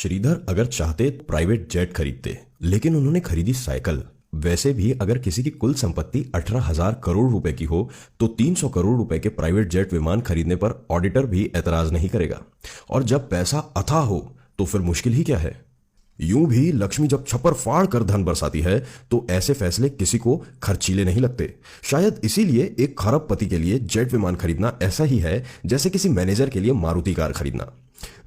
श्रीधर अगर चाहते तो प्राइवेट जेट खरीदते, लेकिन उन्होंने खरीदी साइकिल। वैसे भी अगर किसी की कुल संपत्ति 18,000 करोड़ रुपए की हो तो 300 करोड़ रुपए के प्राइवेट जेट विमान खरीदने पर ऑडिटर भी एतराज नहीं करेगा। और जब पैसा अथाह हो तो फिर मुश्किल ही क्या है। यूं भी लक्ष्मी जब छप्पर फाड़ कर धन बरसाती है तो ऐसे फैसले किसी को खर्चीले नहीं लगते। शायद इसीलिए एक खरबपति के लिए जेट विमान खरीदना ऐसा ही है जैसे किसी मैनेजर के लिए मारुति कार खरीदना।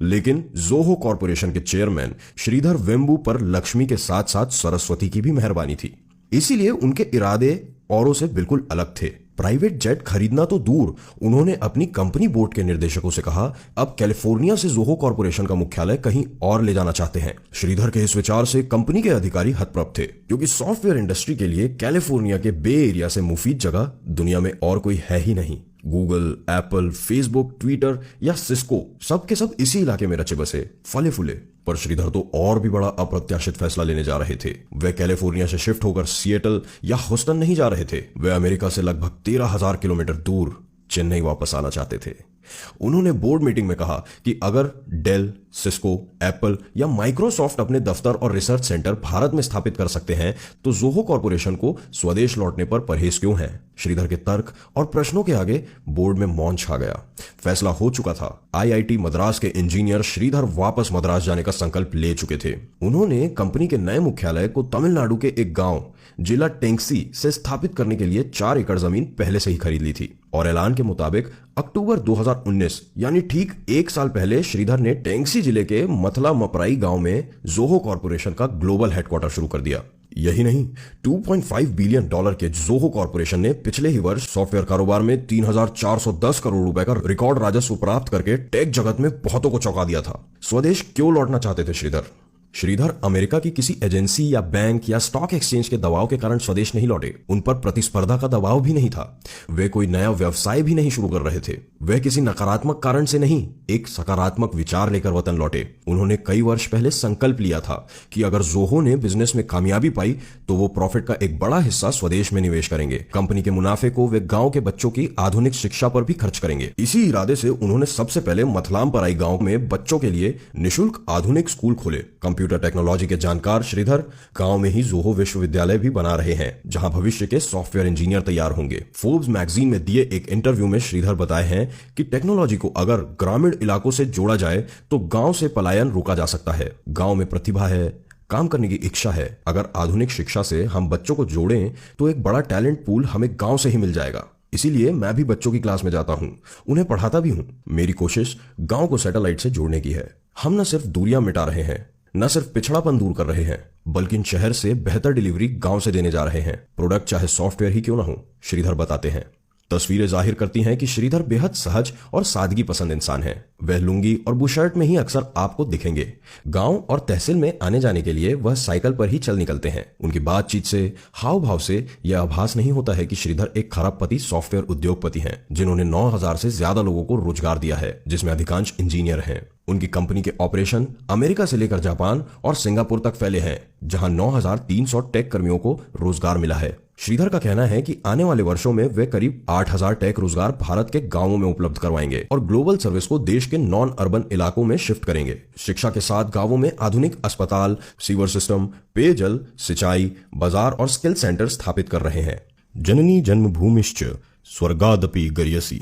लेकिन जोहो कॉरपोरेशन के चेयरमैन श्रीधर वेम्बू पर लक्ष्मी के साथ साथ सरस्वती की भी मेहरबानी थी, इसीलिए उनके इरादे औरों से बिल्कुल अलग थे। प्राइवेट जेट खरीदना तो दूर, उन्होंने अपनी कंपनी बोर्ड के निर्देशकों से कहा अब कैलिफोर्निया से जोहो कॉरपोरेशन का मुख्यालय कहीं और ले जाना चाहते हैं। श्रीधर के इस विचार से कंपनी के अधिकारी हतप्रभ थे, क्योंकि सॉफ्टवेयर इंडस्ट्री के लिए कैलिफोर्निया के बे एरिया से मुफीद जगह दुनिया में और कोई है ही नहीं। गूगल, एप्पल, फेसबुक, ट्विटर या सिस्को सब के सब इसी इलाके में रचे बसे फले फूले। पर श्रीधर तो और भी बड़ा अप्रत्याशित फैसला लेने जा रहे थे। वे कैलिफोर्निया से शिफ्ट होकर सिएटल या ह्यूस्टन नहीं जा रहे थे, वे अमेरिका से लगभग 13,000 किलोमीटर दूर चेन्नई वापस आना चाहते थे। उन्होंने बोर्ड मीटिंग में कहा कि अगर डेल, सिस्को, एप्पल या माइक्रोसॉफ्ट अपने दफ्तर और रिसर्च सेंटर भारत में स्थापित कर सकते हैं तो जोहो कॉरपोरेशन को स्वदेश लौटने पर परहेज क्यों है। श्रीधर के तर्क और प्रश्नों के आगे बोर्ड में मौन छा गया। फैसला हो चुका था। आईआईटी मद्रास के इंजीनियर श्रीधर वापस मद्रास जाने का संकल्प ले चुके थे। उन्होंने कंपनी के नए मुख्यालय को तमिलनाडु के एक गांव जिला टेंगसी से स्थापित करने के लिए 4 एकड़ जमीन पहले से ही खरीद ली थी और ऐलान के मुताबिक अक्टूबर 2019 यानी ठीक 1 साल पहले श्रीधर ने टेंगसी जिले के मतला मपराई गांव में जोहो कॉरपोरेशन का ग्लोबल हेडक्वार्टर शुरू कर दिया। यही नहीं, $2.5 बिलियन के जोहो कॉरपोरेशन ने पिछले ही वर्ष सॉफ्टवेयर कारोबार में 3,410 करोड़ रुपए का रिकॉर्ड राजस्व प्राप्त करके टेक जगत में बहुतों को चौंका दिया था। स्वदेश क्यों लौटना चाहते थे श्रीधर अमेरिका की किसी एजेंसी या बैंक या स्टॉक एक्सचेंज के दबाव के कारण स्वदेश नहीं लौटे। उन पर प्रतिस्पर्धा का दबाव भी नहीं था। वे कोई नया व्यवसाय भी नहीं शुरू कर रहे थे। वे किसी नकारात्मक कारण से नहीं, एक सकारात्मक विचार लेकर वतन लौटे। उन्होंने कई वर्ष पहले संकल्प लिया था कि अगर जोहो ने बिजनेस में कामयाबी पाई तो वो प्रॉफिट का एक बड़ा हिस्सा स्वदेश में निवेश करेंगे। कंपनी के मुनाफे को वे गांव के बच्चों की आधुनिक शिक्षा पर भी खर्च करेंगे। इसी इरादे से उन्होंने सबसे पहले मतलाम पराई गांव में बच्चों के लिए निःशुल्क आधुनिक स्कूल खोले। कंप्यूटर टेक्नोलॉजी के जानकार श्रीधर गांव में ही जोहो विश्वविद्यालय भी बना रहे हैं, जहां भविष्य के सॉफ्टवेयर इंजीनियर तैयार होंगे। फोर्ब्स मैगजीन में दिए एक इंटरव्यू में श्रीधर बताए हैं कि टेक्नोलॉजी को अगर ग्रामीण इलाकों से जोड़ा जाए तो गांव से पलायन रोका जा सकता है। गांव में प्रतिभा है, काम करने की इच्छा है। अगर आधुनिक शिक्षा से हम बच्चों को जोड़ें तो एक बड़ा टैलेंट पूल हमें गांव से ही मिल जाएगा। इसीलिए मैं भी बच्चों की क्लास में जाता हूं, उन्हें पढ़ाता भी हूं। मेरी कोशिश गांव को सैटेलाइट से जोड़ने की है। हम न सिर्फ दूरियां मिटा रहे हैं, न सिर्फ पिछड़ापन दूर कर रहे हैं, बल्कि इन शहर से बेहतर डिलीवरी गांव से देने जा रहे हैं। प्रोडक्ट चाहे सॉफ्टवेयर ही क्यों ना हो, श्रीधर बताते हैं। तस्वीरें जाहिर करती हैं कि श्रीधर बेहद सहज और सादगी पसंद इंसान हैं। वह लुंगी और बुशर्ट में ही अक्सर आपको दिखेंगे। गांव और तहसील में आने जाने के लिए वह साइकिल पर ही चल निकलते हैं। उनकी बातचीत से, हाव भाव से यह आभास नहीं होता है कि श्रीधर एक खरबपति सॉफ्टवेयर उद्योगपति हैं, जिन्होंने 9,000 से ज्यादा लोगों को रोजगार दिया है, जिसमें अधिकांश इंजीनियर हैं। उनकी कंपनी के ऑपरेशन अमेरिका से लेकर जापान और सिंगापुर तक फैले हैं, जहां 9,300 टेक कर्मियों को रोजगार मिला है। श्रीधर का कहना है कि आने वाले वर्षों में वे करीब 8,000 टेक रोजगार भारत के गांवों में उपलब्ध करवाएंगे और ग्लोबल सर्विस को देश के नॉन अर्बन इलाकों में शिफ्ट करेंगे। शिक्षा के साथ गांवों में आधुनिक अस्पताल, सीवर सिस्टम, पेयजल, सिंचाई, बाजार और स्किल सेंटर स्थापित कर रहे हैं। जननी जन्मभूमिश्च स्वर्गादपि गरीयसी।